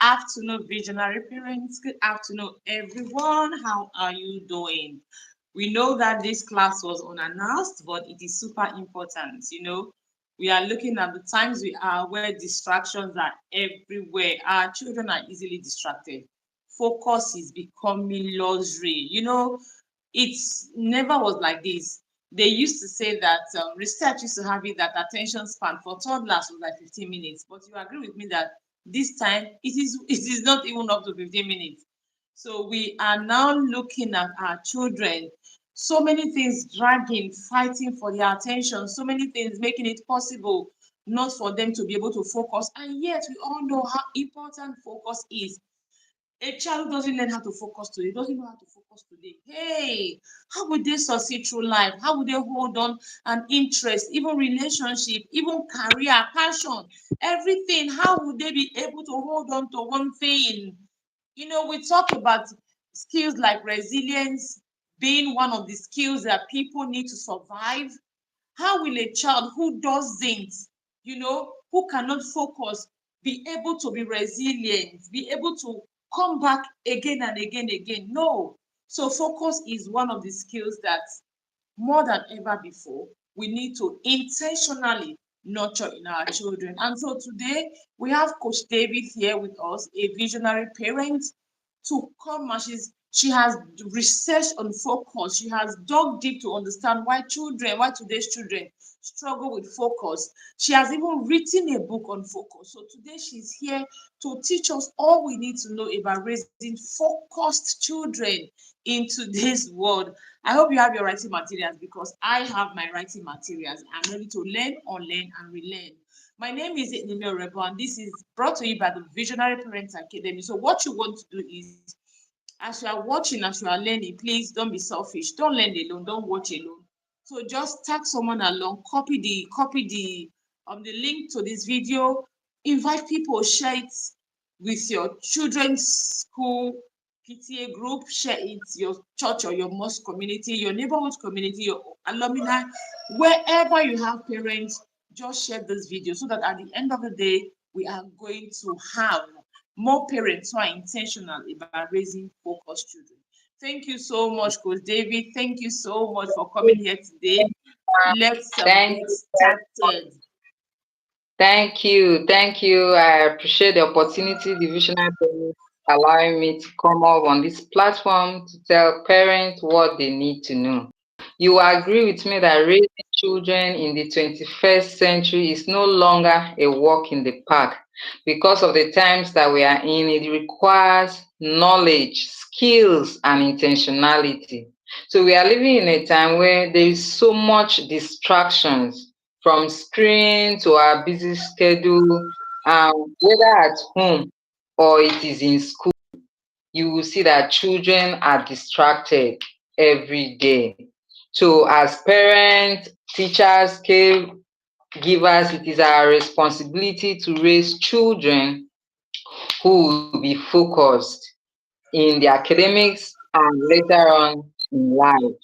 afternoon, visionary parents. Good afternoon, everyone. How are you doing? We know that this class was unannounced, but it is super important. We are looking at the times we are where distractions are everywhere. Our children are easily distracted. Focus is becoming luxury. It's never was like this. They used to say that research used to have it that attention span for toddlers was like 15 minutes. But you agree with me that this time it is not even up to 15 minutes. So we are now looking at our children, so many things dragging, fighting for their attention, so many things making it possible not for them to be able to focus. And yet we all know how important focus is. A child who doesn't learn how to focus today doesn't know how to focus today. Hey, how would they succeed through life? How would they hold on an interest, even relationship, even career, passion, everything? How would they be able to hold on to one thing? We talk about skills like resilience being one of the skills that people need to survive. How will a child who doesn't, who cannot focus, be able to be resilient, be able to come back again and again? No. So focus is one of the skills that more than ever before, we need to intentionally nurture in our children. And so today we have Coach David here with us, a visionary parent, to come and she has researched on focus. She has dug deep to understand why today's children struggle with focus. She has even written a book on focus. So today she's here to teach us all we need to know about raising focused children in today's world. I hope you have your writing materials because I have my writing materials. I'm ready to learn, unlearn, and relearn. My name is Nimeo Rebo, and this is brought to you by the Visionary Parents Academy. So, what you want to do is, as you are watching, as you are learning, please don't be selfish. Don't learn alone. Don't watch alone. So, just tag someone along. Copy the link to this video. Invite people. Share it with your children's school PTA group, share it, your church or your mosque community, your neighborhood community, your alumni, wherever you have parents, just share this video so that at the end of the day, we are going to have more parents who are intentional about raising focused children. Thank you so much, Coach David. Thank you so much for coming here today. Let's Thank get you. started. Thank you. Thank you. I appreciate the opportunity the Visionary Parents allowing me to come up on this platform to tell parents what they need to know. You agree with me that raising children in the 21st century is no longer a walk in the park because of the times that we are in. It requires knowledge, skills, and intentionality. So we are living in a time where there is so much distractions from screen to our busy schedule, whether at home or it is in school, you will see that children are distracted every day. So, as parents, teachers, caregivers, it is our responsibility to raise children who will be focused in the academics and later on in life.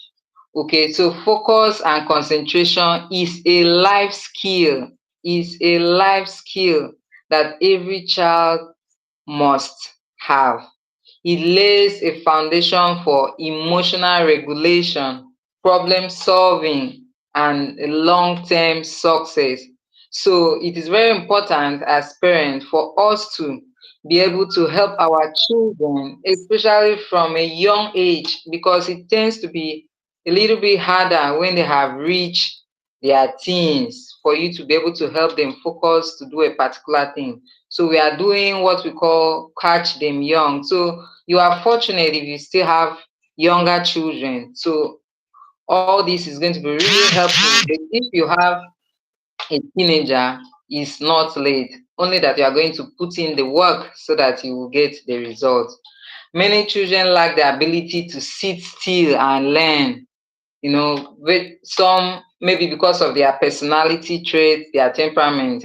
Okay, so focus and concentration is a life skill that every child must have. It lays a foundation for emotional regulation, problem solving, and long-term success. So it is very important as parents for us to be able to help our children, especially from a young age, because it tends to be a little bit harder when they have reached their teens for you to be able to help them focus to do a particular thing. So we are doing what we call catch them young. So you are fortunate if you still have younger children. So all this is going to be really helpful. But if you have a teenager, it's not late. Only that you are going to put in the work so that you will get the result. Many children lack the ability to sit still and learn. With some maybe because of their personality traits, their temperament,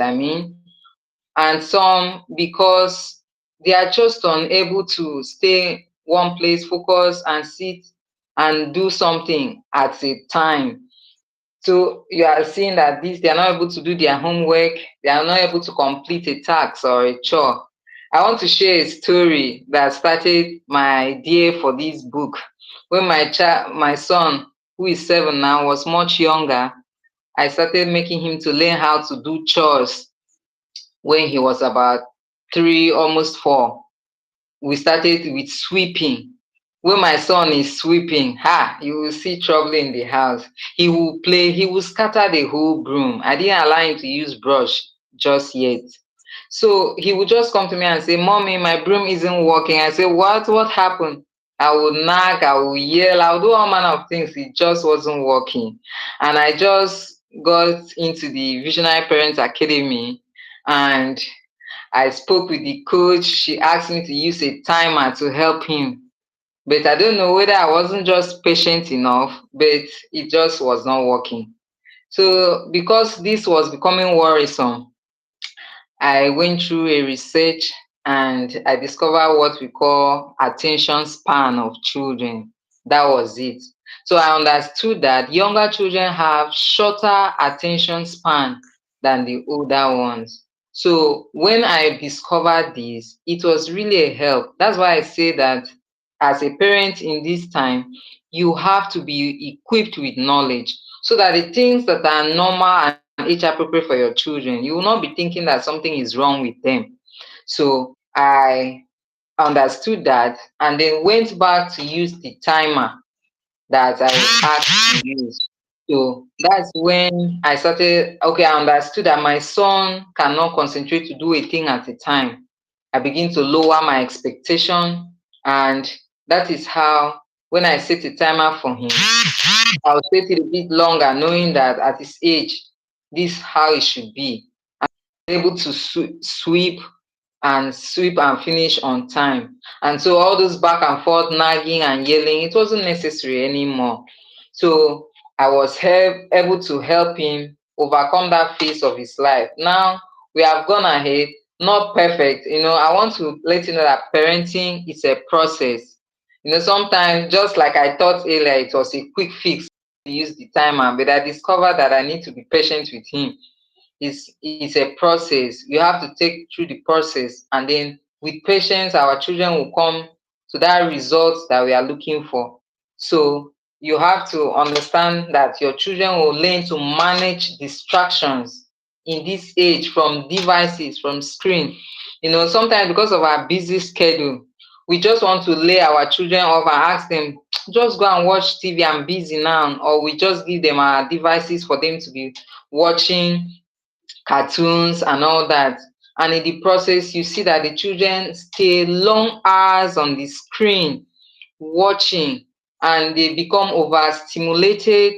and some because they are just unable to stay one place, focus and sit and do something at a time. So you are seeing that they are not able to do their homework, they are not able to complete a task or a chore. I want to share a story that started my idea for this book. When my son, who is 7 now, was much younger, I started making him to learn how to do chores when he was about 3, almost 4. We started with sweeping. When my son is sweeping, you will see trouble in the house. He will scatter the whole broom. I didn't allow him to use brush just yet. So he would just come to me and say, Mommy, my broom isn't working. I say, What? What happened? I would nag, I would yell, I would do all manner of things. It just wasn't working. And I just got into the Visionary Parents Academy, and I spoke with the coach. She asked me to use a timer to help him. But I don't know whether I wasn't just patient enough, but it just was not working. So because this was becoming worrisome, I went through a research and I discovered what we call attention span of children. That was it. So I understood that younger children have shorter attention span than the older ones. So when I discovered this, it was really a help. That's why I say that as a parent in this time, you have to be equipped with knowledge so that the things that are normal and age appropriate for your children, you will not be thinking that something is wrong with them. So I understood that and then went back to use the timer that I was asked to use. So that's when I started, okay, I understood that my son cannot concentrate to do a thing at a time. I begin to lower my expectation, and that is how, when I set a timer for him, I'll set it a bit longer, knowing that at his age, this is how it should be. Able to sweep and finish on time. And so all those back and forth nagging and yelling, it wasn't necessary anymore. So I was able to help him overcome that phase of his life. Now we have gone ahead, not perfect. I want to let you know that parenting is a process. Sometimes, just like I thought earlier, it was a quick fix to use the timer, but I discovered that I need to be patient with him. It's a process. You have to take through the process, and then with patience, our children will come to that result that we are looking for. So you have to understand that your children will learn to manage distractions in this age, from devices, from screen. Sometimes because of our busy schedule, we just want to lay our children off and ask them, just go and watch TV, I'm busy now, or we just give them our devices for them to be watching cartoons and all that. And in the process, you see that the children stay long hours on the screen watching, and they become overstimulated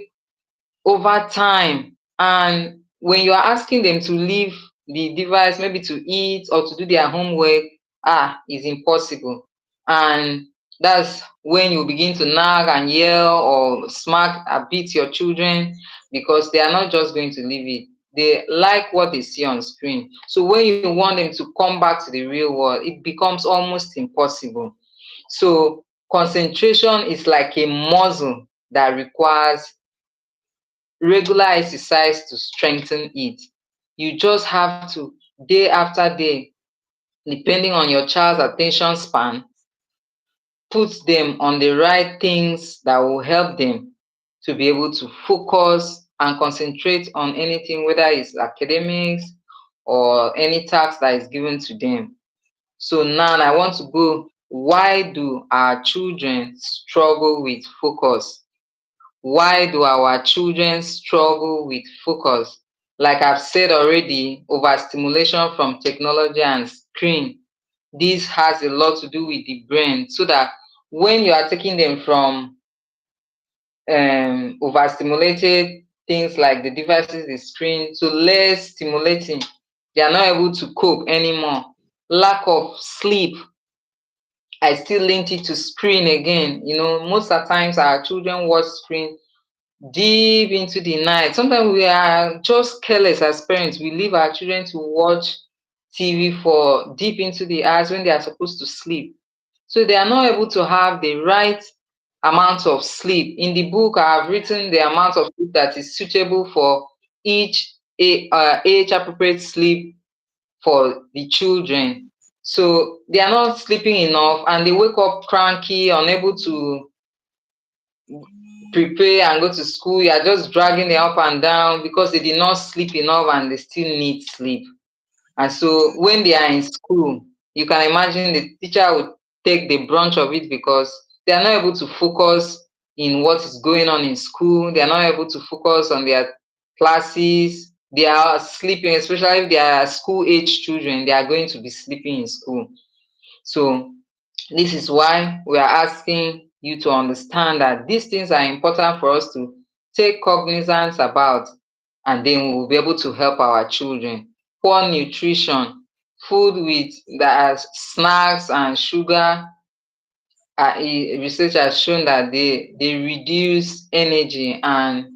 over time. And when you are asking them to leave the device, maybe to eat or to do their homework, it's impossible. And that's when you begin to nag and yell or smack or beat your children, because they are not just going to leave it. They like what they see on screen. So when you want them to come back to the real world, it becomes almost impossible. So concentration is like a muscle that requires regular exercise to strengthen it. You just have to, day after day, depending on your child's attention span, put them on the right things that will help them to be able to focus and concentrate on anything, whether it's academics or any task that is given to them. So now I want to go, why do our children struggle with focus? Why do our children struggle with focus? Like I've said already, overstimulation from technology and screen. This has a lot to do with the brain, so that when you are taking them from overstimulated things like the devices, the screen, to less stimulating, they are not able to cope anymore. Lack of sleep, I still linked it to screen again. Most of the times our children watch screen deep into the night. Sometimes we are just careless as parents. We leave our children to watch TV for deep into the hours when they are supposed to sleep. So they are not able to have the right amount of sleep. In the book, I have written the amount of sleep that is suitable for each age appropriate sleep for the children. So they are not sleeping enough and they wake up cranky, unable to prepare and go to school. You are just dragging them up and down because they did not sleep enough and they still need sleep. And so when they are in school, you can imagine the teacher would take the brunt of it because they are not able to focus in what is going on in school. They are not able to focus on their classes. They are sleeping, especially if they are school age children, they are going to be sleeping in school. So this is why we are asking you to understand that these things are important for us to take cognizance about, and then we will be able to help our children. Poor nutrition, food with that snacks and sugar, research has shown that they reduce energy, and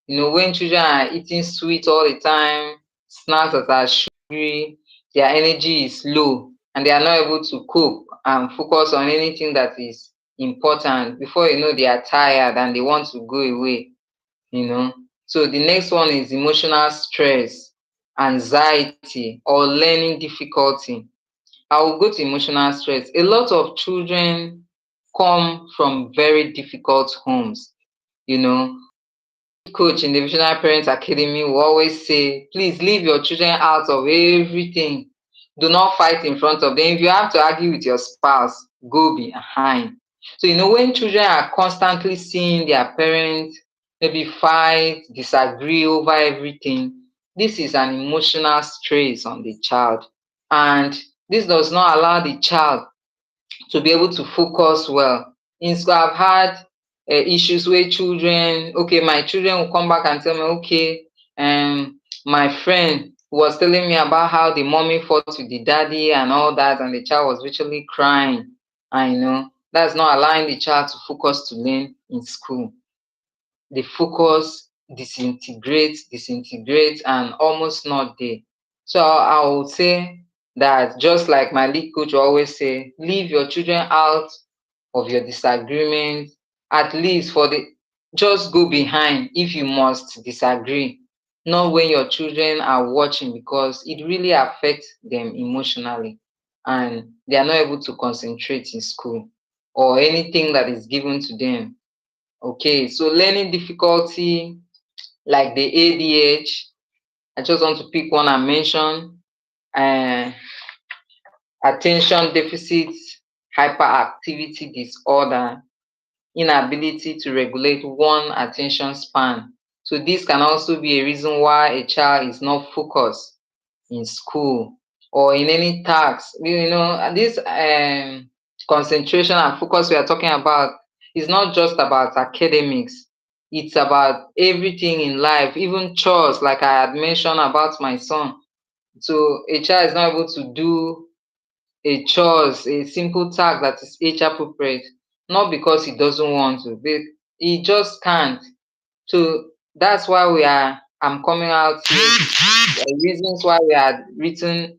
when children are eating sweet all the time, snacks that are sugary, their energy is low and they are not able to cope and focus on anything that is important. Before you know, they are tired and they want to go away. So the next one is emotional stress, anxiety, or learning difficulty. I will go to emotional stress. A lot of children come from very difficult homes. You know, coach in the Visionary Parents Academy will always say, please leave your children out of everything. Do not fight in front of them. If you have to argue with your spouse, go behind. So, when children are constantly seeing their parents maybe fight, disagree over everything, this is an emotional stress on the child. And this does not allow the child to be able to focus well. In school, I've had issues where my children will come back and tell me, okay, my friend was telling me about how the mommy fought with the daddy and all that, and the child was virtually crying. I know that's not allowing the child to focus to learn in school. The focus disintegrates, and almost not there. So I would say that, just like my lead coach will always say, leave your children out of your disagreement, at least just go behind if you must disagree, not when your children are watching, because it really affects them emotionally and they are not able to concentrate in school or anything that is given to them. Okay, so learning difficulty like the ADH, I just want to pick one and mention uh, attention deficit hyperactivity disorder, inability to regulate one attention span. So this can also be a reason why a child is not focused in school or in any task. This concentration and focus we are talking about is not just about academics. It's about everything in life, even chores, like I had mentioned about my son. So a child is not able to do a chores, a simple task that is age appropriate, not because he doesn't want to, but he just can't. So that's why I'm coming out here. The reasons why I had written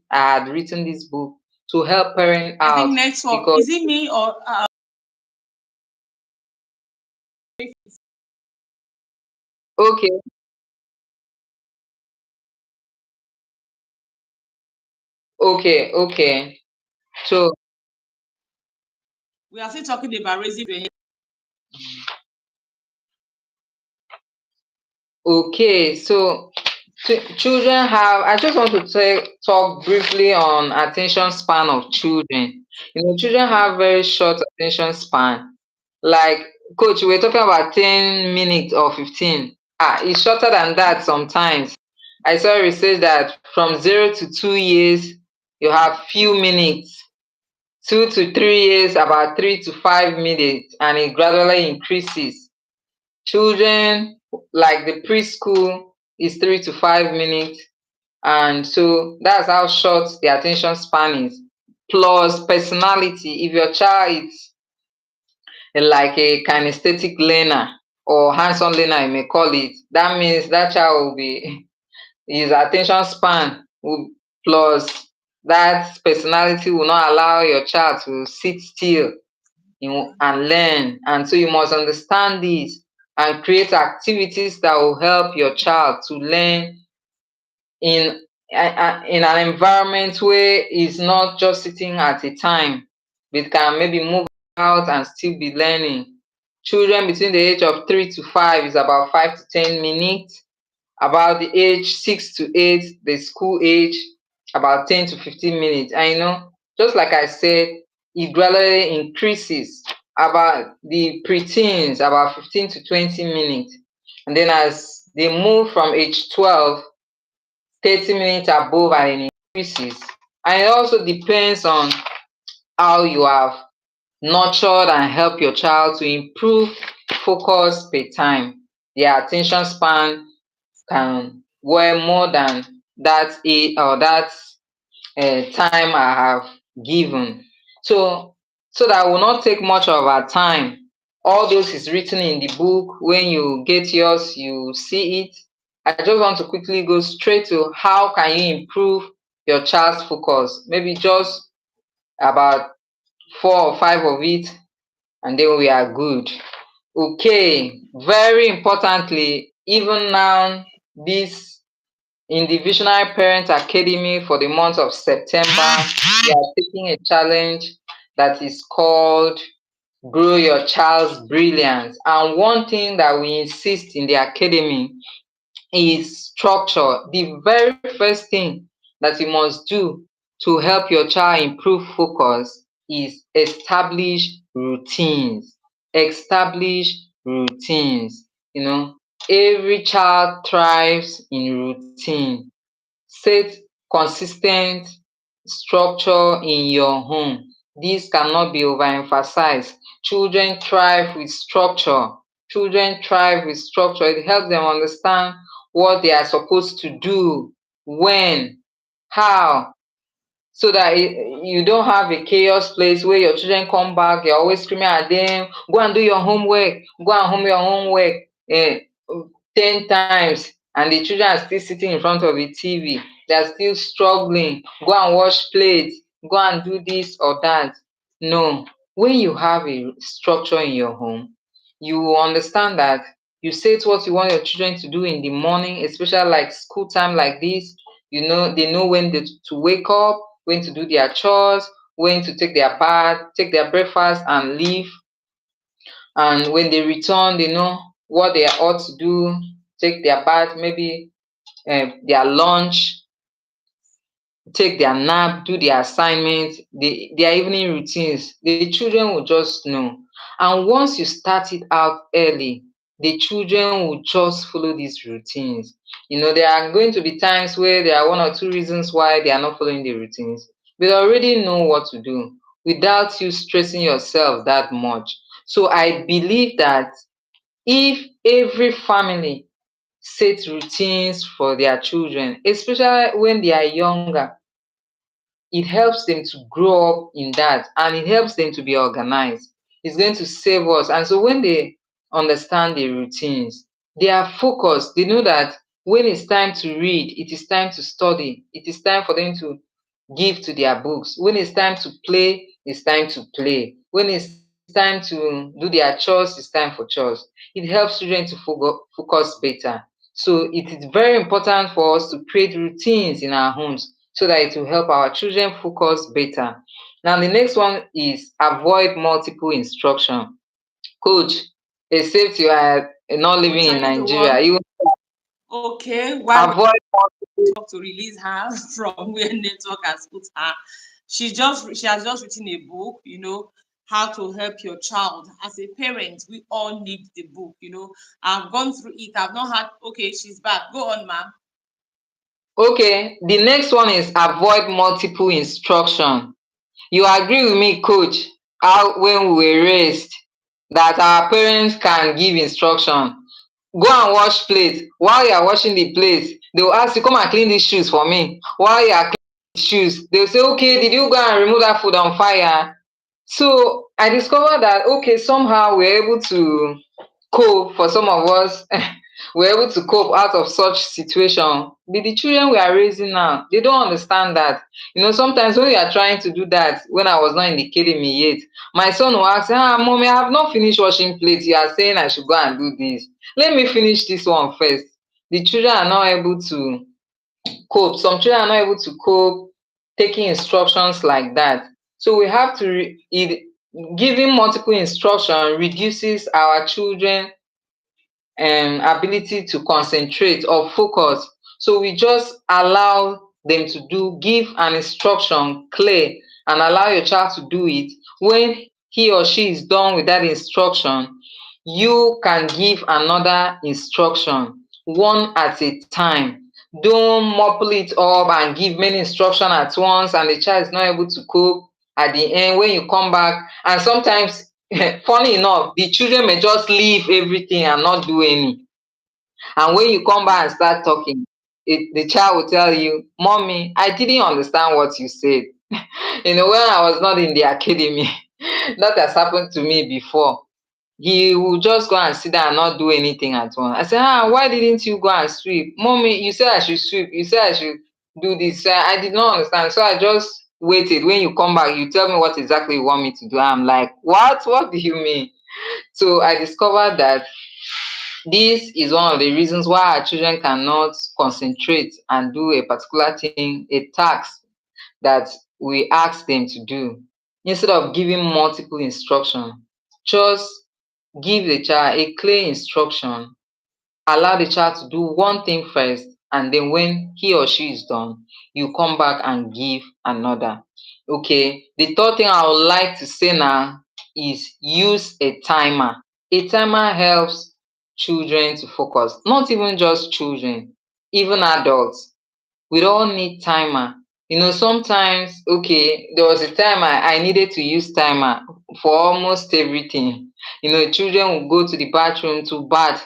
this book to help parent I think out network. because Is it me or okay, okay. So we are still talking about raising your okay, so children have. I just want to talk briefly on attention span of children. Children have very short attention span. Like, coach, we're talking about 10 minutes or 15. It's shorter than that sometimes. I saw research that from 0 to 2 years, you have few minutes. 2 to 3 years, about 3 to 5 minutes, and it gradually increases. Children, like the preschool, is 3 to 5 minutes, and so that's how short the attention span is. Plus personality, if your child is like a kinesthetic learner or hands-on learner, you may call it, that means that child will be his attention span will, plus that personality will not allow your child to sit still and learn. And so you must understand this and create activities that will help your child to learn in in an environment where it's not just sitting at a time, but can maybe move out and still be learning. Children between the age of 3 to 5 is about 5 to 10 minutes. About the age 6 to 8, the school age, about 10 to 15 minutes. And just like I said, it gradually increases. About the preteens, about 15 to 20 minutes. And then as they move from age 12, 30 minutes above, and it increases. And it also depends on how you have nurtured and helped your child to improve focus per time. Their attention span can wear more than that that time I have given. So that will not take much of our time. All those is written in the book. When you get yours, you see it. I just want to quickly go straight to how can you improve your child's focus. Maybe just about 4 or 5 of it, and then we are good. Okay, very importantly, even now, this in the Visionary Parent Academy for the month of September, we are taking a challenge that is called Grow Your Child's Brilliance. And one thing that we insist in the academy is structure. The very first thing that you must do to help your child improve focus is establish routines. Establish routines. Every child thrives in routine. Set consistent structure in your home. This cannot be overemphasized. Children thrive with structure. Children thrive with structure. It helps them understand what they are supposed to do, when, how, so that you don't have a chaos place where your children come back, you're always screaming at them, go and do your homework, go and home your homework eh, 10 times, and the children are still sitting in front of the TV. They're still struggling. Go and wash plates, go and do this or that. No. When you have a structure in your home, you will understand that you set what you want your children to do in the morning, especially like school time like this. They know when to wake up, when to do their chores, when to take their bath, take their breakfast and leave. And when they return, they know what they ought to do, take their bath, maybe their lunch, take their nap, do their assignments, their evening routines. The children will just know. And once you start it out early, the children will just follow these routines. There are going to be times where there are 1 or 2 reasons why they are not following the routines. But they already know what to do without you stressing yourself that much. So I believe that if every family sets routines for their children, especially when they are younger, it helps them to grow up in that, and it helps them to be organized. It's going to save us. And so when they understand the routines, they are focused. They know that when it's time to read, it is time to study. It is time for them to give to their books. When it's time to play, it's time to play. When it's time to do their chores, it's time for chores. It helps children to focus better. So it is very important for us to create routines in our homes so that it will help our children focus better. Now, the next one is avoid multiple instruction. Coach, except you are not living Coach, in are you the Nigeria, one? you Okay, while we avoid multiple. talk to release her from where network has put her, she has just written a book, how to help your child. As a parent, we all need the book. I've gone through it. I've not had. Okay, she's back. Go on, ma'am. Okay, the next one is avoid multiple instruction. You agree with me, coach, how when we were raised that our parents can give instruction. Go and wash plate. While you are washing the plate, they will ask you, come and clean these shoes for me. While you are cleaning the shoes, they will say, okay, did you go and remove that food on fire? So I discovered that, okay, somehow we're able to cope. For some of us, we're able to cope out of such situation. But the children we are raising now, they don't understand that. Sometimes when we are trying to do that, when I was not in the academy yet, my son will ask, mommy, I have not finished washing plates. You are saying I should go and do this. Let me finish this one first. The children are not able to cope. Some children are not able to cope taking instructions like that. So we have to giving multiple instruction reduces our children ability to concentrate or focus. So we just allow them to give an instruction clear and allow your child to do it. When he or she is done with that instruction, you can give another instruction one at a time. Don't muffle it up and give many instructions at once and the child is not able to cope at the end when you come back. And sometimes funny enough, the children may just leave everything and not do any. And when you come back and start talking, the child will tell you, Mommy, I didn't understand what you said. When I was not in the academy, that has happened to me before. He will just go and sit down and not do anything at once. I said, why didn't you go and sweep? Mommy, you said I should sweep. You said I should do this. I did not understand. So I just waited. When you come back, you tell me what exactly you want me to do. I'm like, what? What do you mean? So I discovered that this is one of the reasons why our children cannot concentrate and do a particular thing, a task that we ask them to do. Instead of giving multiple instructions, just give the child a clear instruction, allow the child to do one thing first, and then when he or she is done, you come back and give another. Okay, the third thing I would like to say now is use a timer. A timer helps children to focus, not even just children, even adults. We all need timer. Sometimes, okay, there was a time I needed to use timer for almost everything. Children will go to the bathroom to bath,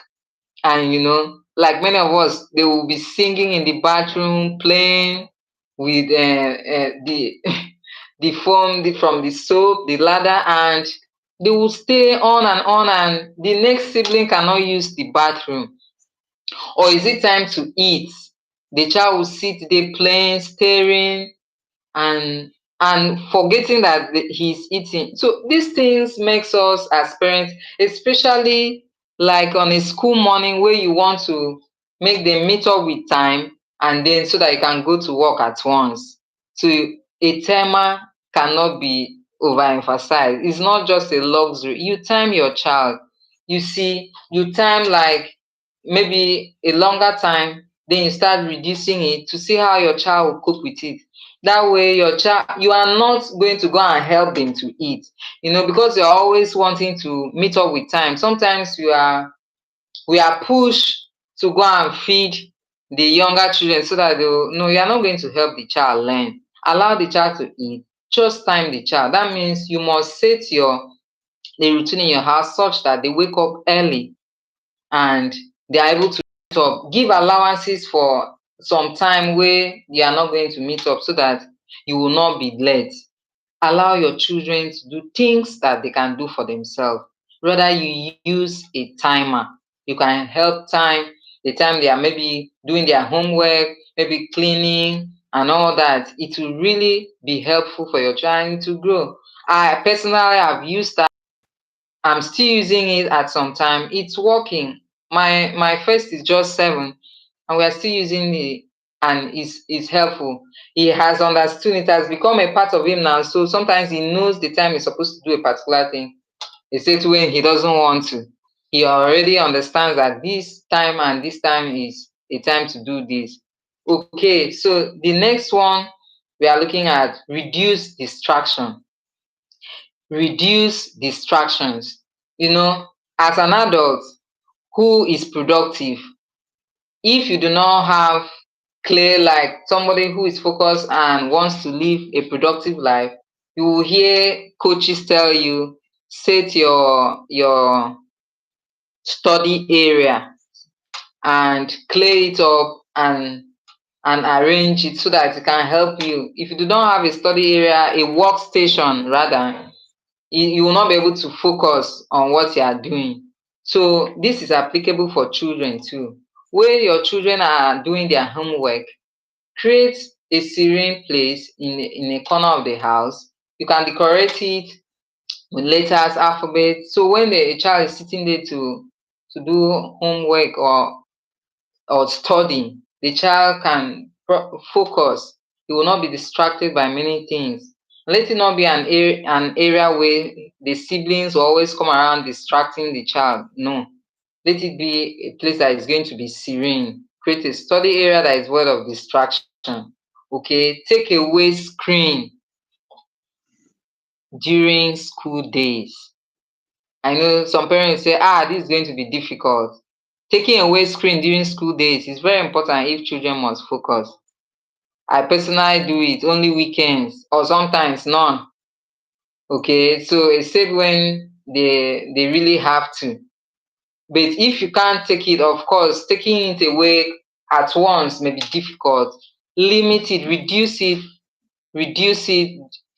and like many of us, they will be singing in the bathroom, playing with the the foam from the soap, the ladder, and they will stay on, and the next sibling cannot use the bathroom. Or is it time to eat? The child will sit there playing, staring, and forgetting that he's eating. So these things makes us as parents, especially like on a school morning where you want to make them meet up with time, and then so that you can go to work at once. So a timer cannot be overemphasized. It's not just a luxury. You time your child. You see, you time like maybe a longer time, then you start reducing it to see how your child will cope with it. That way your child, you are not going to go and help them to eat, because you're always wanting to meet up with time. Sometimes we are pushed to go and feed the younger children so that no, you are not going to help the child learn. Allow the child to eat. Just time the child. That means you must set the routine in your house such that they wake up early and they are able to meet up. Give allowances for some time where you are not going to meet up so that you will not be late. Allow your children to do things that they can do for themselves. Rather, you use a timer. You can help time the time they are maybe doing their homework, maybe cleaning and all that. It will really be helpful for your child to grow. I personally have used that. I'm still using it at some time. It's working. My first is just 7, and we are still using it, and it's helpful. He has understood it, has become a part of him now. So sometimes he knows the time he's supposed to do a particular thing. He says when he doesn't want to. He already understands that this time and this time is a time to do this. Okay, so the next one we are looking at reduce distraction. Reduce distractions. As an adult who is productive, if you do not have clear, like somebody who is focused and wants to live a productive life, you will hear coaches tell you set your study area and clear it up and arrange it so that it can help you. If you do not have a study area, a workstation rather, you will not be able to focus on what you are doing. So this is applicable for children too. Where your children are doing their homework, create a serene place in a corner of the house. You can decorate it with letters, alphabet. So when the child is sitting there to do homework or studying, the child can focus. He will not be distracted by many things. Let it not be an area where the siblings will always come around distracting the child. No. Let it be a place that is going to be serene. Create a study area that is void of distraction. Okay. Take away screen during school days. I know some parents say, this is going to be difficult. Taking away screen during school days is very important if children must focus. I personally do it only weekends or sometimes none. Okay, so except when they really have to. But if you can't take it, of course, taking it away at once may be difficult. Limit it, reduce it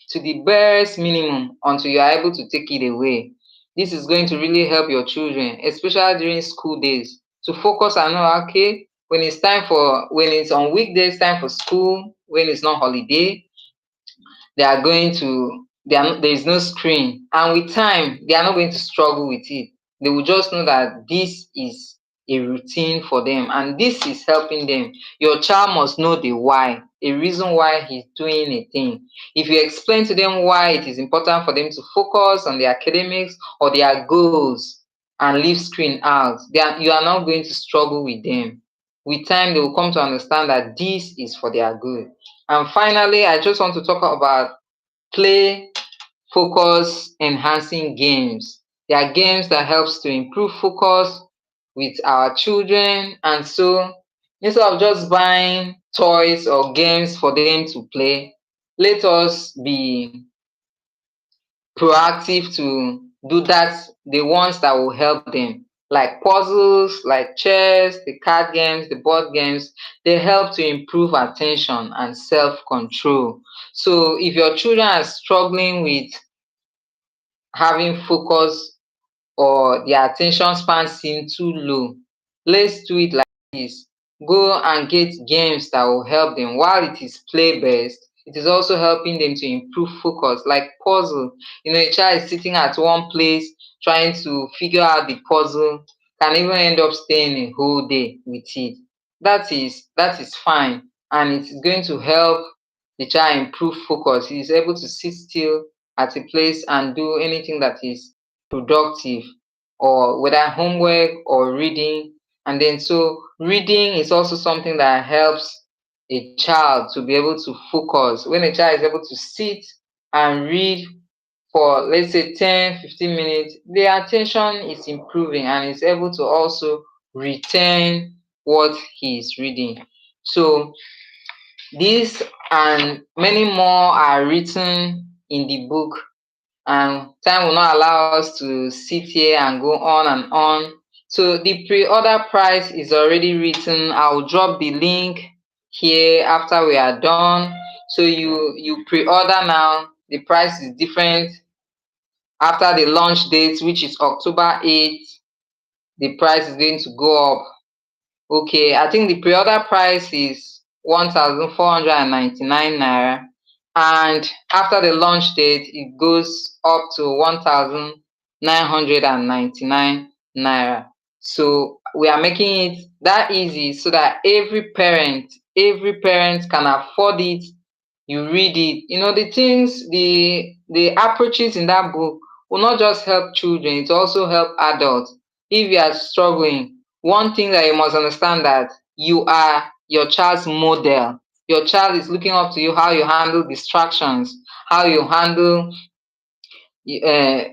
to the barest minimum until you are able to take it away. This is going to really help your children, especially during school days, to focus and know, okay, when it's on weekdays, time for school, when it's not holiday, there is no screen. And with time, they are not going to struggle with it. They will just know that this is a routine for them and this is helping them. Your child must know the why, a reason why he's doing a thing. If you explain to them why it is important for them to focus on their academics or their goals and leave screen out, you are not going to struggle with them. With time, they will come to understand that this is for their good. And finally, I just want to talk about play focus enhancing games. There are games that helps to improve focus with our children, and so instead of just buying toys or games for them to play, let us be proactive to do that, the ones that will help them, like puzzles, like chess, the card games, the board games. They help to improve attention and self-control. So if your children are struggling with having focus or their attention span seem too low, let's do it like this. Go and get games that will help them. While it is play based, it is also helping them to improve focus, like puzzle. A child is sitting at one place trying to figure out the puzzle, can even end up staying a whole day with it. That is fine, and it's going to help the child improve focus. He is able to sit still at a place and do anything that is productive, or whether homework or reading. And then so reading is also something that helps a child to be able to focus. When a child is able to sit and read for, let's say, 10-15 minutes, their attention is improving and is able to also retain what he is reading. So these and many more are written in the book, and time will not allow us to sit here and go on and on. So the pre-order price is already written. I'll drop the link here after we are done. So you pre-order now. The price is different after the launch date, which is October 8th. The price is going to go up. Okay, I think the pre-order price is 1,499 naira, and after the launch date, it goes up to 1,999 naira. So we are making it that easy so that every parent can afford it. You read it. The things, the approaches in that book will not just help children; it also help adults. If you are struggling, one thing that you must understand, that you are your child's model. Your child is looking up to you, how you handle distractions, how you handle uh,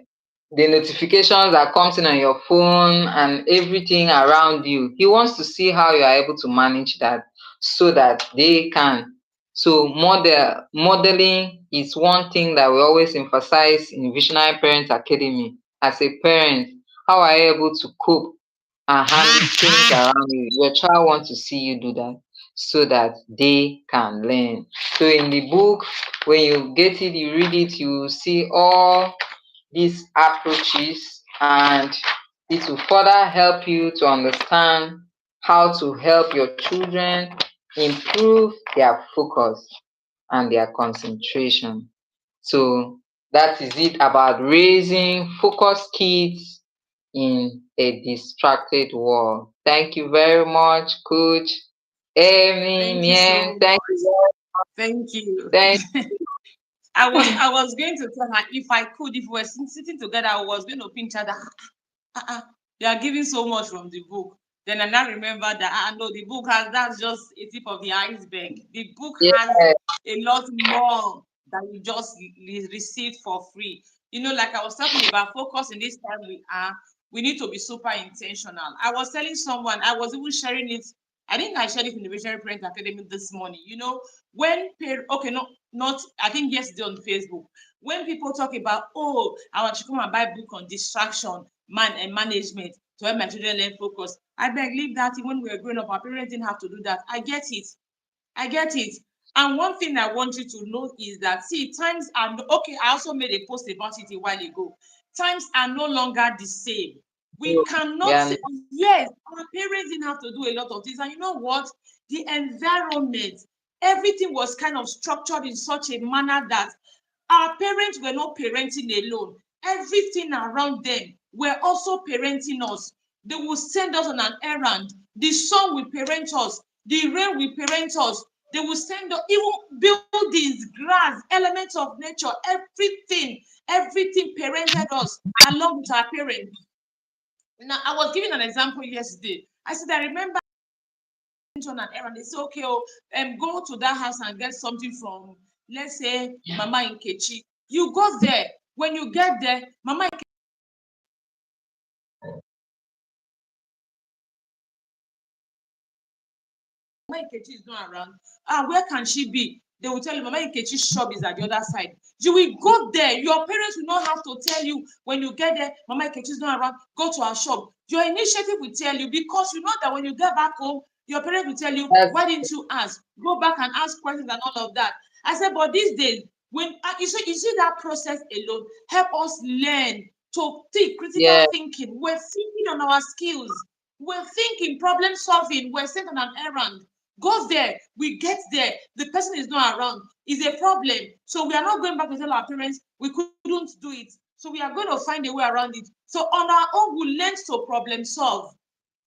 the notifications that comes in on your phone and everything around you. He wants to see how you are able to manage that so that they can. So modeling is one thing that we always emphasize in Visionary Parents Academy. As a parent, how are you able to cope and handle things around you? Your child wants to see you do that so that they can learn. So in the book, when you get it, you read it, you see all these approaches, and it will further help you to understand how to help your children improve their focus and their concentration. So that is it about raising focused kids in a distracted world. Thank you very much, Coach. Thank you so Amen. Thank much. you. Thank you. Thank I was going to tell her if I could, if we were sitting together, I was going to pinch her that they are giving so much from the book. Then I now remember that no, the book has that's just a tip of the iceberg. The book you. has Yeah. a lot more that you just received for free. Like I was talking about focus in this time we need to be super intentional. I was telling someone, I was even sharing it. I think I shared it in the Visionary Parent Academy this morning. When okay, not I think yesterday on Facebook, when people talk about, oh, I want to come and buy book on distraction, and management to help my children learn focus. I beg, leave that. When we were growing up, our parents didn't have to do that. I get it. I get it. And one thing I want you to know is that, see, times are okay. I also made a post about it a while ago. Times are no longer the same. We cannot Yeah. say, yes, our parents didn't have to do a lot of things. And you know what? The environment, everything was kind of structured in such a manner that our parents were not parenting alone. Everything around them were also parenting us. They will send us on an errand. The sun will parent us. The rain will parent us. They will send us, even buildings, grass, elements of nature, everything parented us along with our parents. Now, I was giving an example yesterday. I said, I remember on an errand. They say, okay, go to that house and get something from, let's say, Mama Nkechi. You go there. When you get there, Mama Nkechi is not around. Where can she be? They will tell you Mama Nkechi's shop is at the other side. You will go there. Your parents will not have to tell you when you get there, Mama Nkechi is not around, go to our shop. Your initiative will tell you, because you know that when you get back home, your parents will tell you, That's, why didn't you ask? Go back and ask questions and all of that. I said, but these days, when you see that process alone, help us learn to think, critical yeah. thinking. We're thinking on our skills. We're thinking, problem solving. We're sent on an errand. Go there, we get there, the person is not around, is a problem. So we are not going back to tell our parents we couldn't do it. So we are going to find a way around it. So on our own, we learn to problem solve.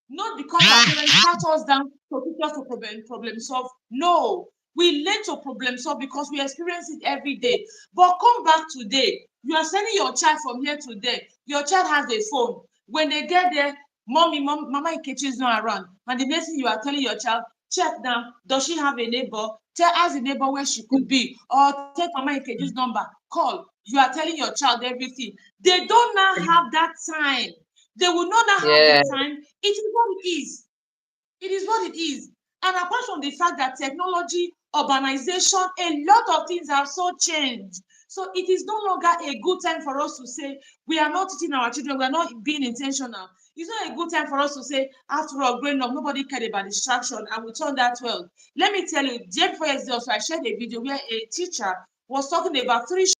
Not because our parents sat us down to teach us to problem solve. No, we learn to problem solve because we experience it every day. But come back today, you are sending your child from here to there. Your child has a phone. When they get there, Mama Ikechi is not around. And the next thing you are telling your child, check down, does she have a neighbor? Ask the neighbor where she could be. Or take Mama Ikechi's number, call. You are telling your child everything. They don't now have that time. They will not now have the Yeah. time. It is what it is. It is what it is. And apart from the fact that technology, urbanization, a lot of things have so changed. So it is no longer a good time for us to say we are not teaching our children, we are not being intentional. It's not a good time for us to say, after all, growing up, nobody cared about distraction, and we turned that well. Let me tell you, day before yesterday, also, I shared a video where a teacher was talking about three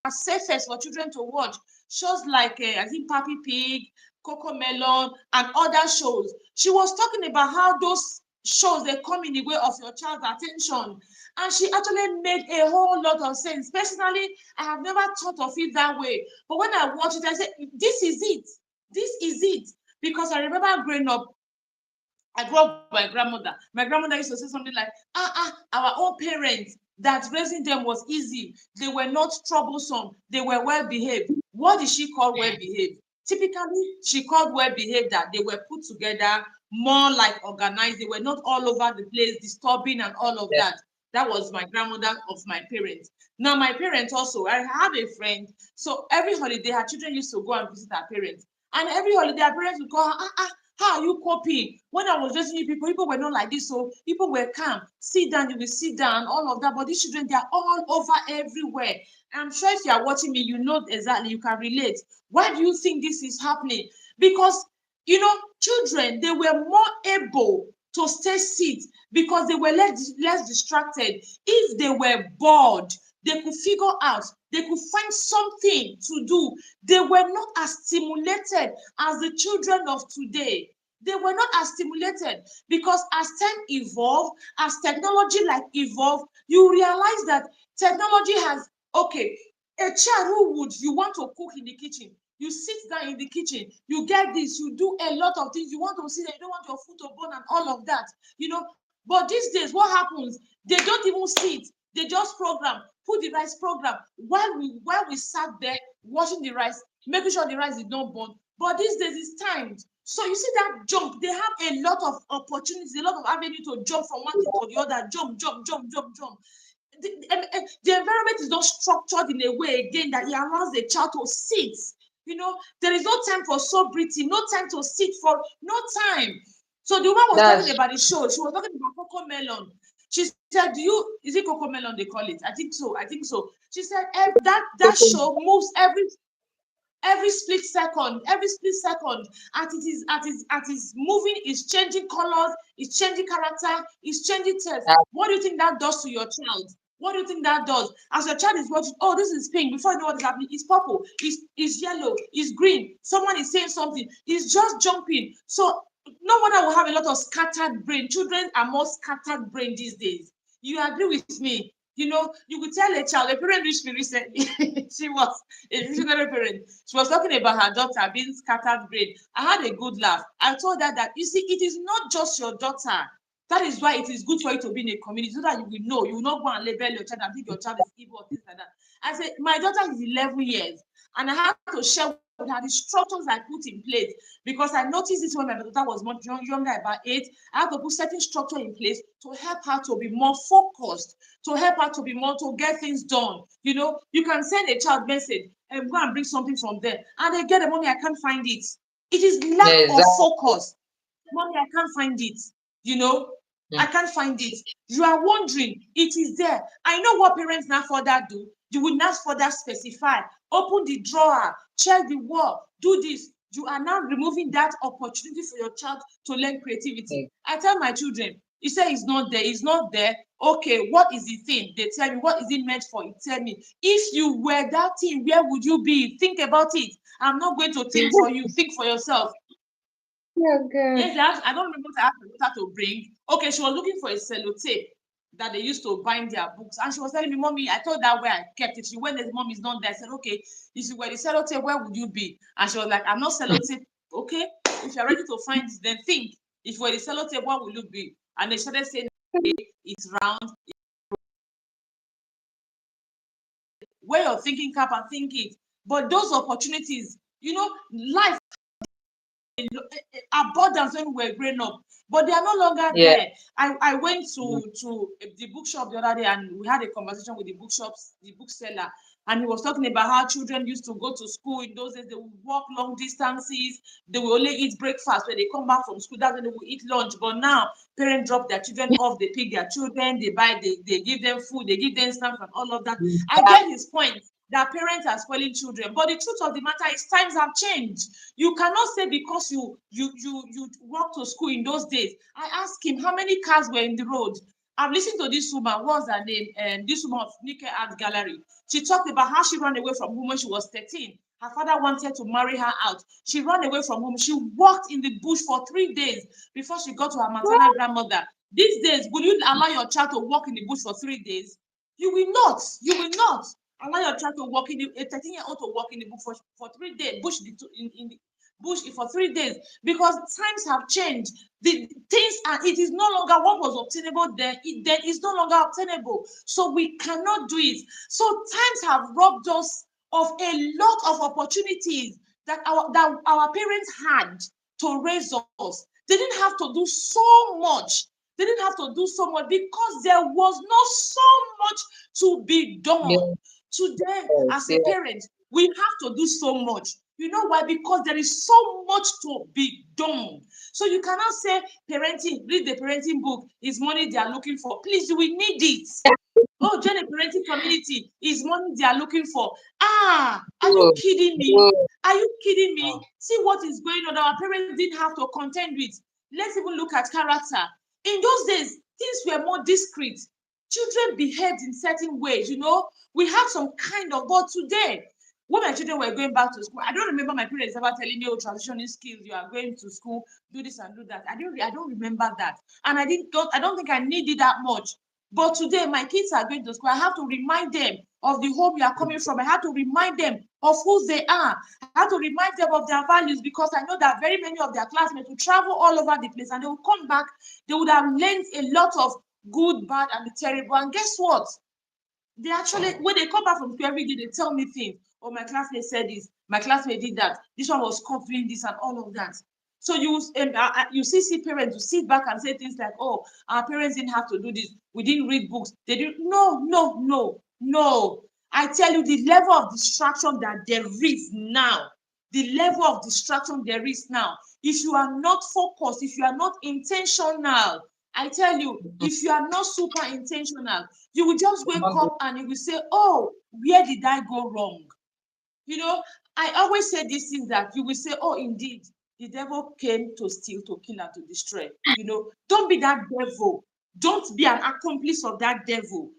safest for children to watch. Shows like, I think, Pappy Pig, Coco Melon, and other shows. She was talking about how those shows, they come in the way of your child's attention. And she actually made a whole lot of sense. Personally, I have never thought of it that way. But when I watched it, I said, this is it. This is it. Because I remember growing up, I grew up with my grandmother. My grandmother used to say something like, our own parents, that raising them was easy. They were not troublesome. They were well behaved. What did she call well behaved? Typically, she called well behaved that they were put together, more like organized. They were not all over the place, disturbing and all of Yeah. that. That was my grandmother of my parents. Now, my parents also, I have a friend. So every holiday, her children used to go and visit her parents. And every holiday, her parents would call her, how are you coping? When I was raising you people were not like this. So people were calm. Sit down, you will sit down, all of that. But these children, they are all over everywhere. I'm sure if you are watching me, you know exactly, you can relate. Why do you think this is happening? Because, children, they were more able to stay sit because they were less distracted. If they were bored, they could figure out, they could find something to do. They were not as stimulated as the children of today. They were not as stimulated because as time evolved, as technology like evolved, you realize that technology has, okay, a child who would you want to cook in the kitchen, You sit down in the kitchen, you get this, you do a lot of things. You want to sit there, you don't want your food to burn and all of that, you know. But these days, what happens? They don't even sit. They just program, put the rice program while we sat there watching the rice, making sure the rice is not burn. But these days it's timed. So you see that jump, they have a lot of opportunities, a lot of avenue to jump from one thing to the other, jump, jump, jump, jump, jump. The environment is not structured in a way again that it allows the child to sit. You know, there is no time for sobriety, no time to sit for no time. So the woman was talking That's about the show. She was talking about Coco Melon. She said, "Do you is it Coco Melon they call it? I think so. I think so." She said that show moves every split second, as it is moving, is changing colors, it's changing character, it's changing text. What do you think that does to your child? What do you think that does? As your child is watching, oh, this is pink. Before you know what is happening, it's purple, it's yellow, it's green. Someone is saying something, it's just jumping. So no wonder we have a lot of scattered brain. Children are more scattered brain these days. You agree with me? You know, you could tell a child, a parent reached me recently. She was a visionary parent. She was talking about her daughter being scattered brain. I had a good laugh. I told her that, you see, it is not just your daughter. That is why it is good for you to be in a community so that you will know. You will not go and label your child and think your child is evil or things like that. I said, my daughter is 11 years, and I had to share with her the structures I put in place because I noticed this when my daughter was much younger, about 8. I had to put certain structure in place to help her to be more focused, to help her to be more to get things done. You know, you can send a child message and go and bring something from there, and they get the mommy, I can't find it. It is lack yes, of focus. Mommy, I can't find it. You know, I can't find it. You are wondering, it is there. I know what parents now further do. You will not further specify. Open the drawer, check the wall, do this. You are now removing that opportunity for your child to learn creativity. I tell my children, you say it's not there, it's not there. Okay, what is the thing? They tell me, what is it meant for? You tell me. If you were that thing, where would you be? Think about it. I'm not going to think for you. Think for yourself. yeah, good. Yes, I don't remember what I asked my daughter to bring. Okay, she was looking for a sellotape that they used to bind their books. And she was telling me, Mommy, I told her where I kept it. She went, the mom is not there. I said, okay, if you were the sellotape, where would you be? And she was like, I'm not sellotape. Okay, if you're ready to find it, then think. If you were the sellotape, what will you be? And they started saying, it's round. Where you're thinking cap and think it. But those opportunities, you know, life abundance when we were growing up, but they are no longer Yeah, there. I went to the bookshop the other day, and we had a conversation with the bookseller, and he was talking about how children used to go to school in those days. They would walk long distances. They will only eat breakfast when they come back from school. That's when they will eat lunch. But now parents drop their children off. They pick their children. They give them food. They give them snacks and all of that. I get his point that parents are spoiling children, but the truth of the matter is times have changed. You cannot say because you walk to school in those days. I asked him how many cars were in the road. I've listened to this woman. What's her name? This woman of Nike Art Gallery. She talked about how she ran away from home when she was 13. Her father wanted to marry her out. She ran away from home. She walked in the bush for 3 days before she got to her maternal grandmother. These days, will you allow your child to walk in the bush for 3 days? You will not. You will not allow your child to walk in a 13-year-old to walk in the bush for 3 days, in the bush for 3 days, because times have changed. The things are, it is no longer what was obtainable then, then is no longer obtainable. So we cannot do it. So times have robbed us of a lot of opportunities that our parents had to raise us. They didn't have to do so much. They didn't have to do so much because there was not so much to be done. yes, Today, as a yes, parent, we have to do so much. You know why? Because there is so much to be done. So you cannot say parenting, read the parenting book, is money they are looking for. Please, we need it. Oh, join a parenting community is money they are looking for. Are you good, kidding me? good. Are you kidding me? See what is going on. Our parents didn't have to contend with. Let's even look at character. In those days, things were more discreet. Children behaved in certain ways, you know. We have some kind of, but today, when my children were going back to school, I don't remember my parents ever telling me, oh, transitioning skills, you are going to school, do this and do that. I don't remember that. And I don't think I needed that much. But today, my kids are going to school. I have to remind them of the home you are coming from. I have to remind them of who they are. I had to remind them of their values, because I know that very many of their classmates will travel all over the place and they will come back. They would have learned a lot of good, bad, and the terrible. And guess what? They actually, when they come back from school every day, they tell me things. Oh, my classmate said this, my classmate did that, this one was covering this and all of that. So you see parents who sit back and say things like, oh, our parents didn't have to do this, we didn't read books, they didn't. No, no, no, no. I tell you, the level of distraction that there is now, the level of distraction there is now, if you are not focused, if you are not intentional, I tell you, if you are not super intentional, you will just wake up and you will say, oh, where did I go wrong? You know, I always say these things that you will say, oh, indeed, the devil came to steal, to kill, and to destroy. You know, don't be that devil. Don't be an accomplice of that devil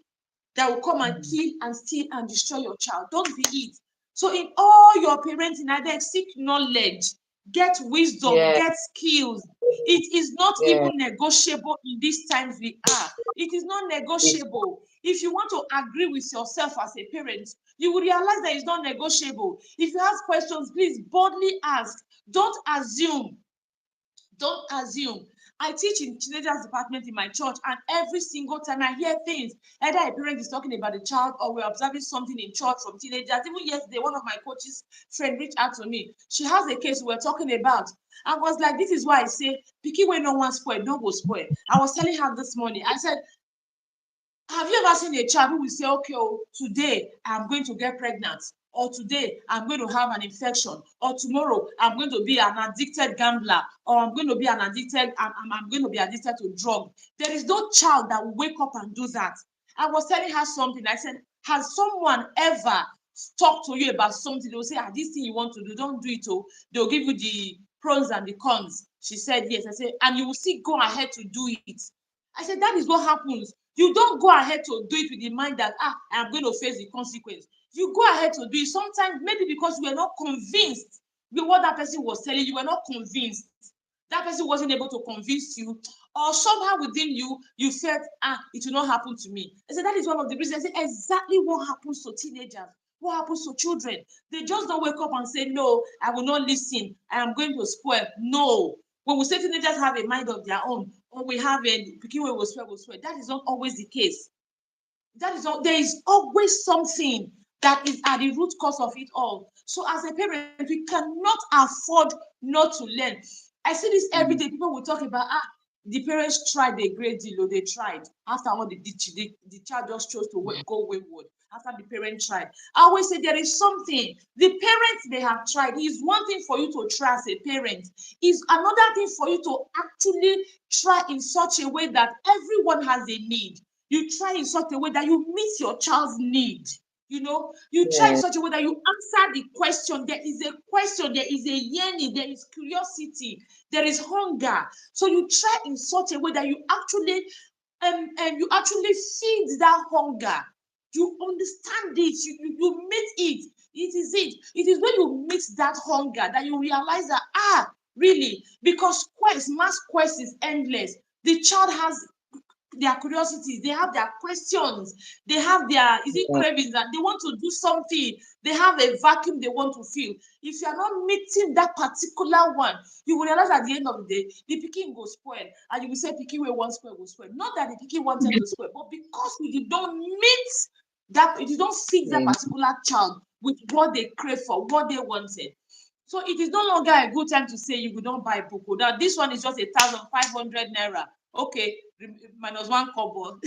that will come and kill and steal and destroy your child. Don't be it. So in all your parenting, either seek knowledge, get wisdom, Yeah. get skills. It is not Yeah. even negotiable in these times we are. It is not It's negotiable. If you want to agree with yourself as a parent, you will realize that it's not negotiable. If you have questions, please boldly ask. Don't assume. Don't assume. I teach in teenagers department in my church, and every single time I hear things, either a parent is talking about the child or we're observing something in church from teenagers. Even yesterday, one of my coach's friend reached out to me. She has a case we're talking about. I was like, this is why I say, picky when no one spoil, no go spoil. I was telling her this morning, I said, have you ever seen a child who will say, okay, oh, today I'm going to get pregnant, or today I'm going to have an infection, or tomorrow I'm going to be an addicted gambler, or I'm going to be I'm going to be addicted to drug. There is no child that will wake up and do that. I was telling her something. I said, has someone ever talked to you about something? They'll say, this thing you want to do, don't do it. Oh, they'll give you the pros and the cons. She said, yes. I said, and you will still go ahead to do it. I said, that is what happens. You don't go ahead to do it with the mind that, I am going to face the consequence. You go ahead to do it sometimes, maybe because you were not convinced with what that person was telling you. You were not convinced. That person wasn't able to convince you, or somehow within you, you felt, it will not happen to me. I said, that is one of the reasons. I said, exactly what happens to teenagers. What happens to children? They just don't wake up and say, no, I will not listen. I am going to spoil. No. When we say teenagers have a mind of their own, or we have a pikin wey will swear, that is not always the case. That is not, there is always something that is at the root cause of it all. So as a parent, we cannot afford not to learn. I see this every day. People will talk about, the parents tried a great deal, or they tried. After all, the child just chose to go wayward. After the parent tried, I always say there is something. The parents may have tried. It's one thing for you to try as a parent. It's another thing for you to actually try in such a way that everyone has a need. You try in such a way that you meet your child's need. You try in yeah. such a way that you answer the question. There is a question, there is a yearning, there is curiosity, there is hunger. So you try in such a way that you actually feed that hunger. You understand it, you meet it. It is when you meet that hunger that you realize that, really, because mass quest is endless. The child has their curiosities, they have their questions, they have their cravings, that they want to do something, they have a vacuum they want to fill. If you are not meeting that particular one, you will realize at the end of the day, the pikin go spoil, and you will say pikin wey wan spoil go spoil. Not that the pikin wanted to spoil, but because you did not meet that, you don't feed that Yeah. particular child with what they crave for, what they wanted. So it is no longer a good time to say you will not buy book. Now this one is just 1,500 naira. Okay, minus one kobo.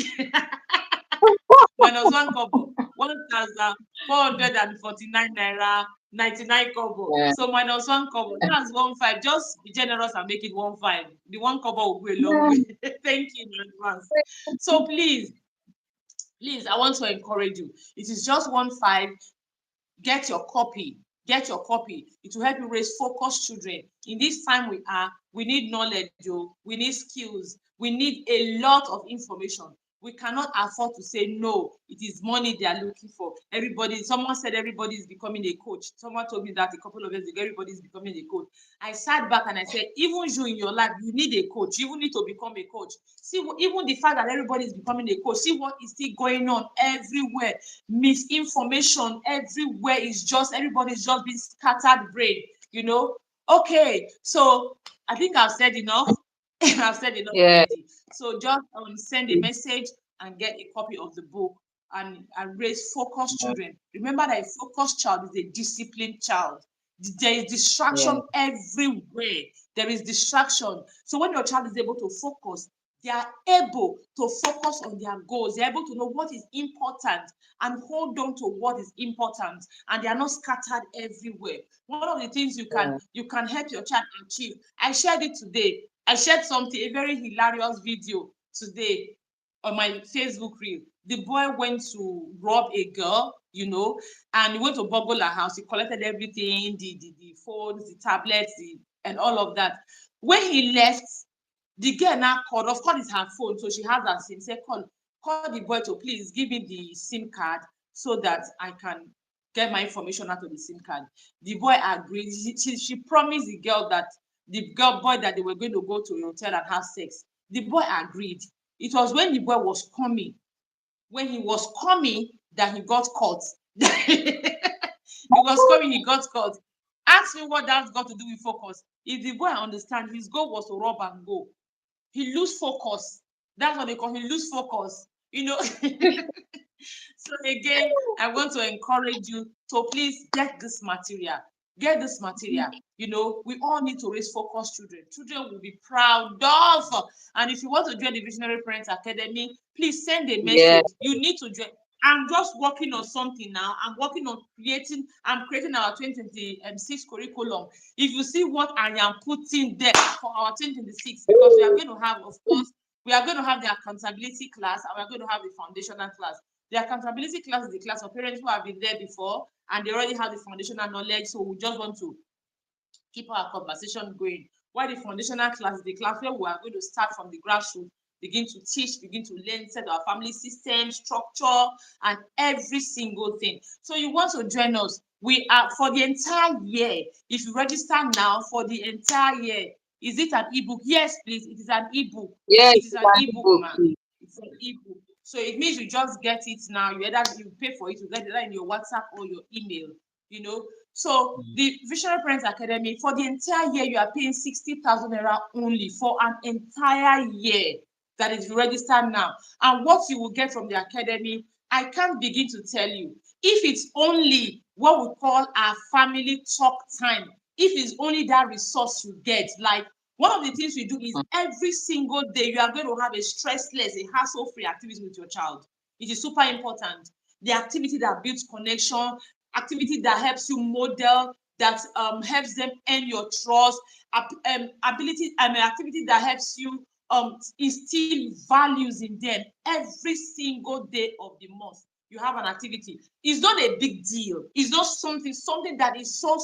Minus one kobo. 1,449 naira, 99 kobo. Yeah. So minus one kobo. That's 1.5. Just be generous and make it 1.5. The one kobo will go a long Yeah. way. Thank you in advance. So please, I want to encourage you. It is just 1.5. Get your copy. Get your copy. It will help you raise focused children. In this time we need knowledge, we need skills, we need a lot of information. We cannot afford to say no. It is money they are looking for. Someone said everybody is becoming a coach. Someone told me that a couple of years ago, everybody is becoming a coach. I sat back and I said, even you in your life, you need a coach. You even need to become a coach. See, even the fact that everybody is becoming a coach, see what is still going on everywhere. Misinformation everywhere is just, everybody is just being scattered brain, you know. Okay, so I think I've said enough. I've said enough Yeah. already. So just send a message and get a copy of the book, and raise focused children. Remember that a focused child is a disciplined child. There is Yeah. distraction everywhere. There is distraction. So when your child is able to focus, they are able to focus on their goals. They're able to know what is important and hold on to what is important, and they are not scattered everywhere. One of the things Yeah. you can help your child achieve. I shared it today. I shared something, a very hilarious video today on my Facebook reel. The boy went to rob a girl, you know, and he went to burgle her house. He collected everything, the phones, the tablets, and all of that. When he left, the girl now called. Of course, it's her phone, so she has her SIM. Say, call the boy to please give me the SIM card so that I can get my information out of the SIM card. The boy agreed. She promised the girl that the girl boy that they were going to go to a hotel and have sex. The boy agreed. It was when the boy was coming, when he was coming, that he got caught. He was coming, he got caught. Ask me what that's got to do with focus. If the boy understand, his goal was to rob and go. He lose focus. That's what they call him, lose focus. You know. So again, I want to encourage you to please get this material. Get this material. You know, we all need to raise focused children. Children will be proud of. And if you want to join the Visionary Parents Academy, please send a Yeah. message. You need to join. I'm just working on something now. I'm creating our 2026 curriculum. If you see what I am putting there for our 2026, because we are going to have, of course, we are going to have the accountability class, and we are going to have the foundational class. The accountability class is the class of parents who have been there before and they already have the foundational knowledge. So we just want to keep our conversation going. While the foundational class is the class where we are going to start from the grassroots, begin to teach, begin to learn, set our family system, structure, and every single thing. So you want to join us. We are for the entire year. If you register now for the entire year, is it an ebook? Yes, please. It is an ebook. Yeah, It it's is an an ebook, ebook. man. It's an ebook. So it means you just get it now. You pay for it, you get it in your WhatsApp or your email, you know. So the Visionary Parents Academy, for the entire year, you are paying 60,000 naira only for an entire year. That is registered now. And what you will get from the academy, I can't begin to tell you. If it's only what we call our family talk time, if it's only that resource you get, like one of the things we do is every single day you are going to have a stressless, a hassle-free activity with your child. It is super important. The activity that builds connection, activity that helps you model, that helps them earn your trust, ability and activity that helps you instill values in them every single day of the month. You have an activity. It's not a big deal. It's not something that is so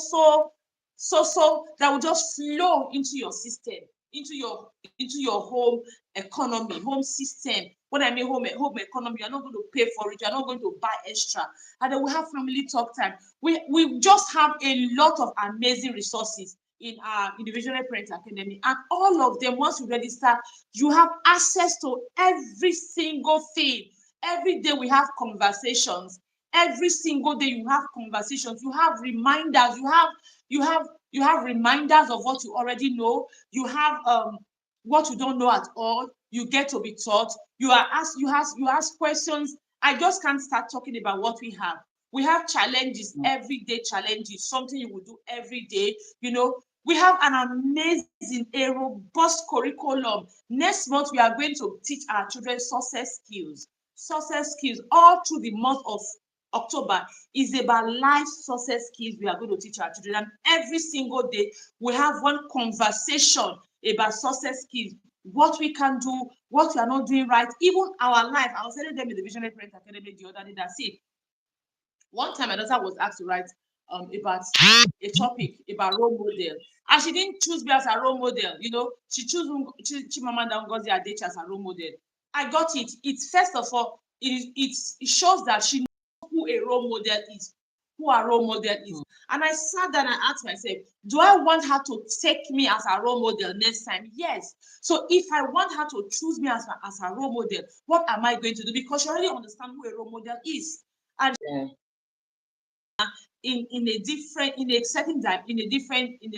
that will just flow into your system, into your home economy, home system. When I mean home economy, you're not going to pay for it, you're not going to buy extra. And then we have family talk time. We just have a lot of amazing resources in our Individual Parents Academy, and all of them, once you register, you have access to every single thing. Every day we have conversations. Every single day you have conversations. You have reminders. You have reminders of what you already know. You have what you don't know at all. You get to be taught. You ask questions. I just can't start talking about what we have. We have challenges, everyday challenges, something you will do every day. You know, we have an amazing, a robust curriculum. Next month, we are going to teach our children success skills. Success skills all through the month of October is about life success skills we are going to teach our children. And every single day, we have one conversation about success skills, what we can do, what we are not doing right, even our life. I was telling them in the Visionary Parents Academy the other day that, see, one time my daughter was asked to write about a topic about role model, and she didn't choose me as a role model. You know, she chose Chimamanda Ngozi Adichie as a role model. I got it. It's first of all, it shows that she knows who a role model is, who a role model is. And I sat down and I asked myself, do I want her to take me as a role model next time? Yes. So if I want her to choose me as a role model, what am I going to do? Because she already understands who a role model is. And Yeah. in a different in a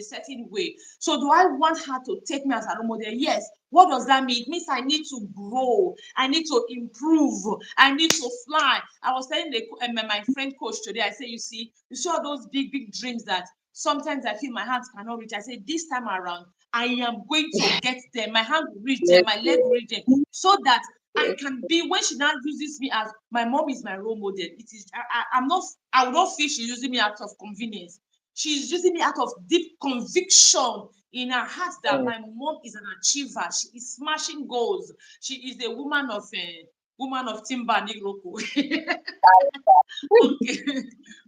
certain way. So do I want her to take me as a role model? Yes. What does that mean? It means I need to grow, I need to improve, I need to fly. I was telling my friend coach today, I say, you see all those big dreams that sometimes I feel my hands cannot reach. I say, this time around I am going to get them. My hand will reach them, Yes, my leg will reach them, so that I yes, can be, when she now uses me as my mom is my role model. It is I'm not, I will not feel she's using me out of convenience. She's using me out of deep conviction in her heart that yes. my mom is an achiever. She is smashing goals. She is a woman of timber and Iroko. Okay.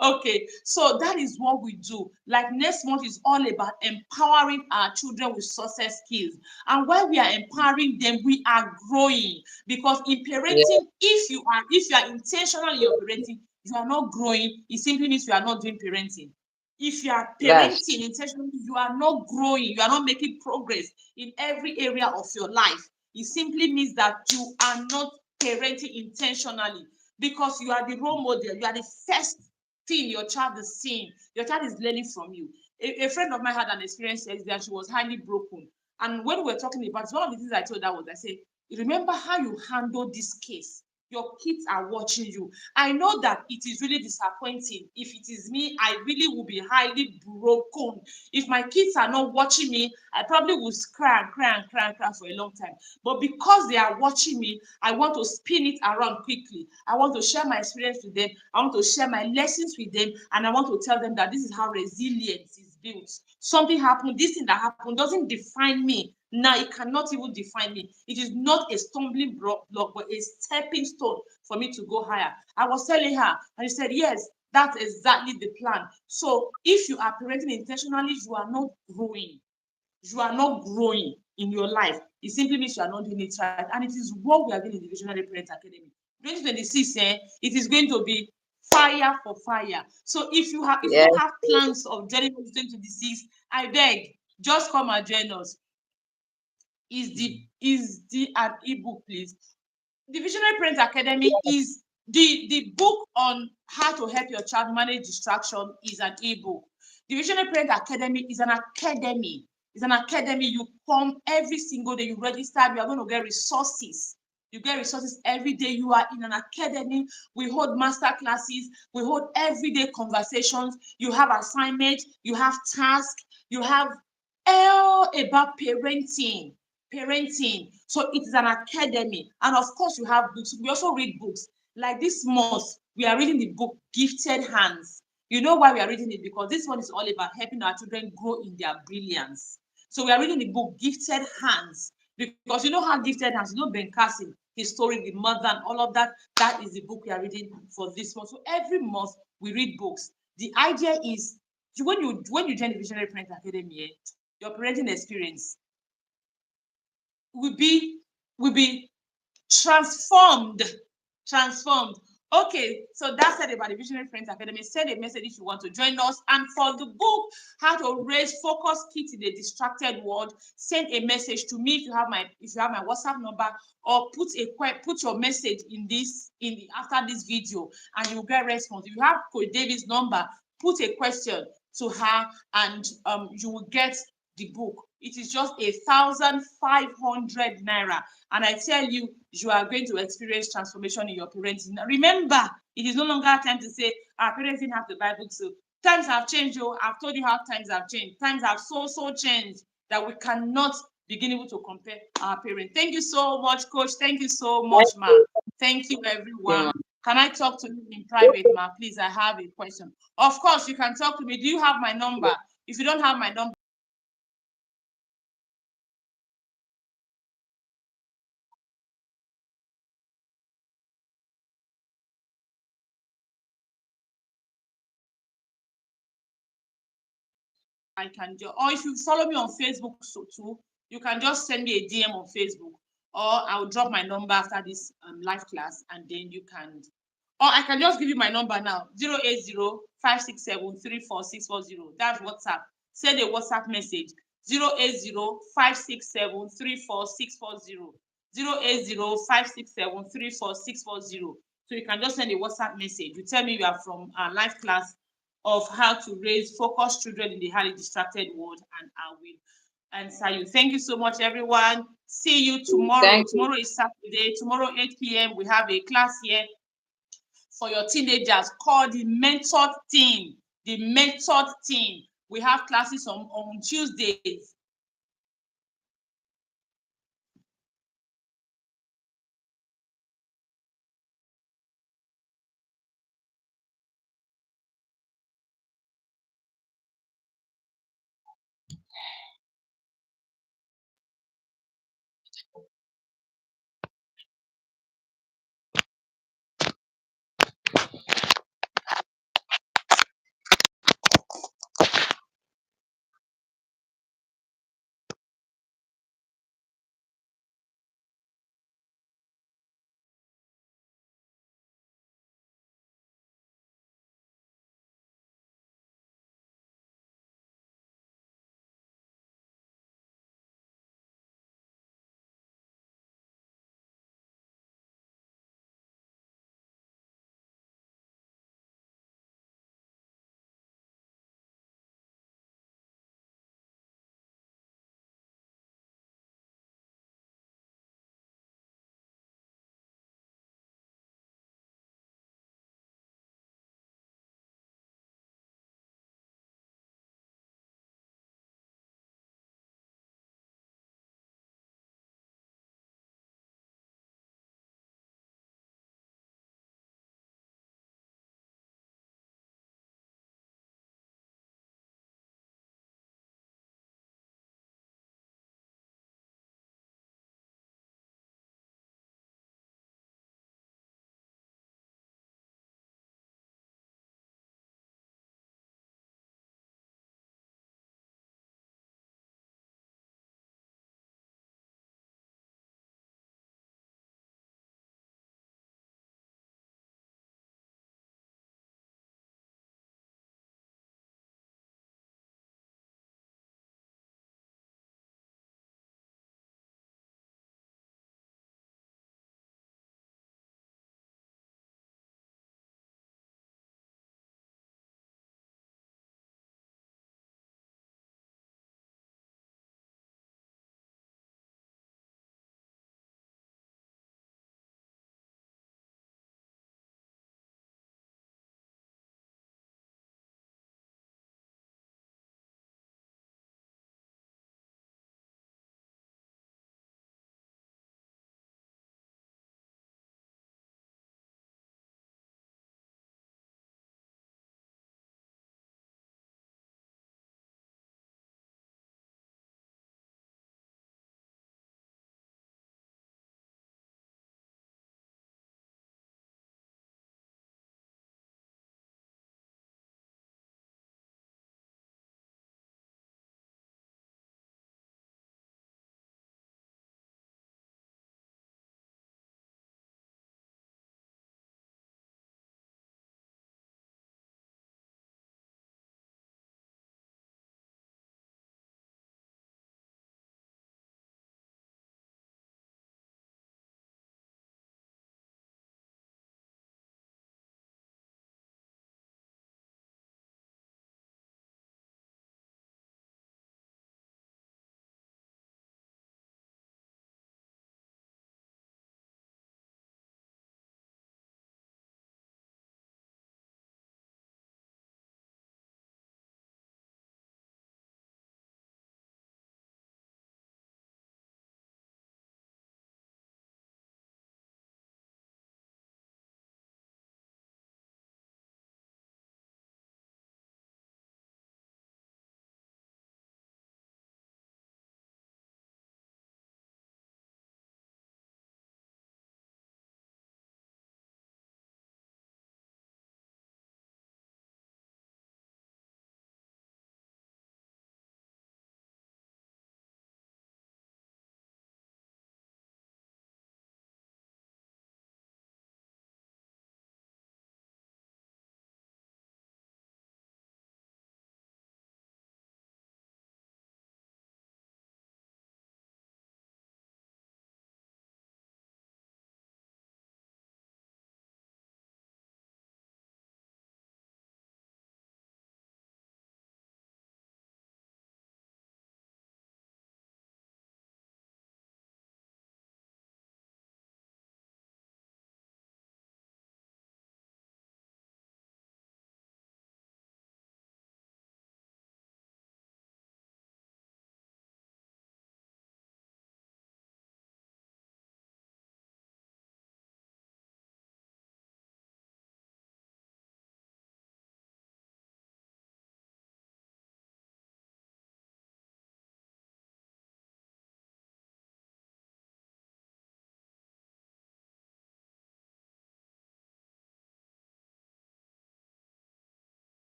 Okay. So that is what we do. Like next month is all about empowering our children with success skills. And while we are empowering them, we are growing. Because in Yeah. parenting, if you are intentional in your parenting, you are not growing. It simply means you are not doing parenting. If you are That's parenting intentionally, you are not growing, you are not making progress in every area of your life. It simply means that you are not parenting intentionally, because you are the role model. You are the first thing your child is seeing. Your child is learning from you. A friend of mine had an experience that she was highly broken. And when we were talking about it, one of the things I told her was, I said, remember how you handle this case. Your kids are watching you. I know that it is really disappointing. If it is me, I really will be highly broken. If my kids are not watching me, I probably will cry and cry and cry and cry for a long time. But because they are watching me, I want to spin it around quickly. I want to share my experience with them. I want to share my lessons with them. And I want to tell them that this is how resilience is built. Something happened, this thing that happened doesn't define me. Now it cannot even define me. It is not a stumbling block, but a stepping stone for me to go higher. I was telling her, and she said, yes, that's exactly the plan. So if you are parenting intentionally, you are not growing. You are not growing in your life. It simply means you are not doing it right. And it is what we are doing in the Visionary Parent Academy. 2026, it is going to be fire for fire. So if you yeah. don't have plans of joining 2026, I beg, just come and join us. Is the an ebook, please? The Visionary Parent Academy is the book on how to help your child manage distraction is an ebook. The Visionary Parent Academy is an academy. It's an academy. You come every single day, you register, you are going to get resources. You get resources every day. You are in an academy. We hold master classes. We hold everyday conversations. You have assignments. You have tasks. You have all about parenting. So it is an academy. And of course, you have books. We also read books. Like this month, we are reading the book Gifted Hands. You know why we are reading it? Because this one is all about helping our children grow in their brilliance. So we are reading the book Gifted Hands. Because you know how Gifted Hands, you know Ben Carson, his story, the mother, and all of that. That is the book we are reading for this month. So every month we read books. The idea is when you join the Visionary Parent Academy, your parenting experience will be will be transformed. Transformed. Okay, so that's it about the Visionary Friends Academy. Send a message if you want to join us. And for the book, How to Raise Focus Kids in a Distracted World, send a message to me if you have my WhatsApp number, or put your message in the after this video, and you will get response. If you have Coach David's number, put a question to her, and you will get the book. It is just 1,500 naira. And I tell you, you are going to experience transformation in your parenting. Remember, it is no longer time to say, our parents didn't have the Bible. So times have changed. Oh, I've told you how times have changed. Times have so changed that we cannot begin able to compare our parents. Thank you so much, Coach. Thank you so much, Thank Ma. Thank you, you, everyone. ma'am. Can I talk to you in private, Ma? Please, I have a question. Of course, you can talk to me. Do you have my number? If you don't have my number, I can just, or if you follow me on Facebook so too, you can just send me a DM on Facebook. or I'll drop my number after this live class, and then you can, or I can just give you my number now, 080-567-34640. That's WhatsApp. Send a WhatsApp message, 080-567-34640. 080-567-34640. So you can just send a WhatsApp message. You tell me you are from our live class of how to raise focused children in the highly distracted world, and I will answer you. Thank you so much, everyone. See you tomorrow. Thank you. Tomorrow is Saturday. Tomorrow, 8 p.m., we have a class here for your teenagers called the Mentored Team. The Mentored Team. We have classes on Tuesdays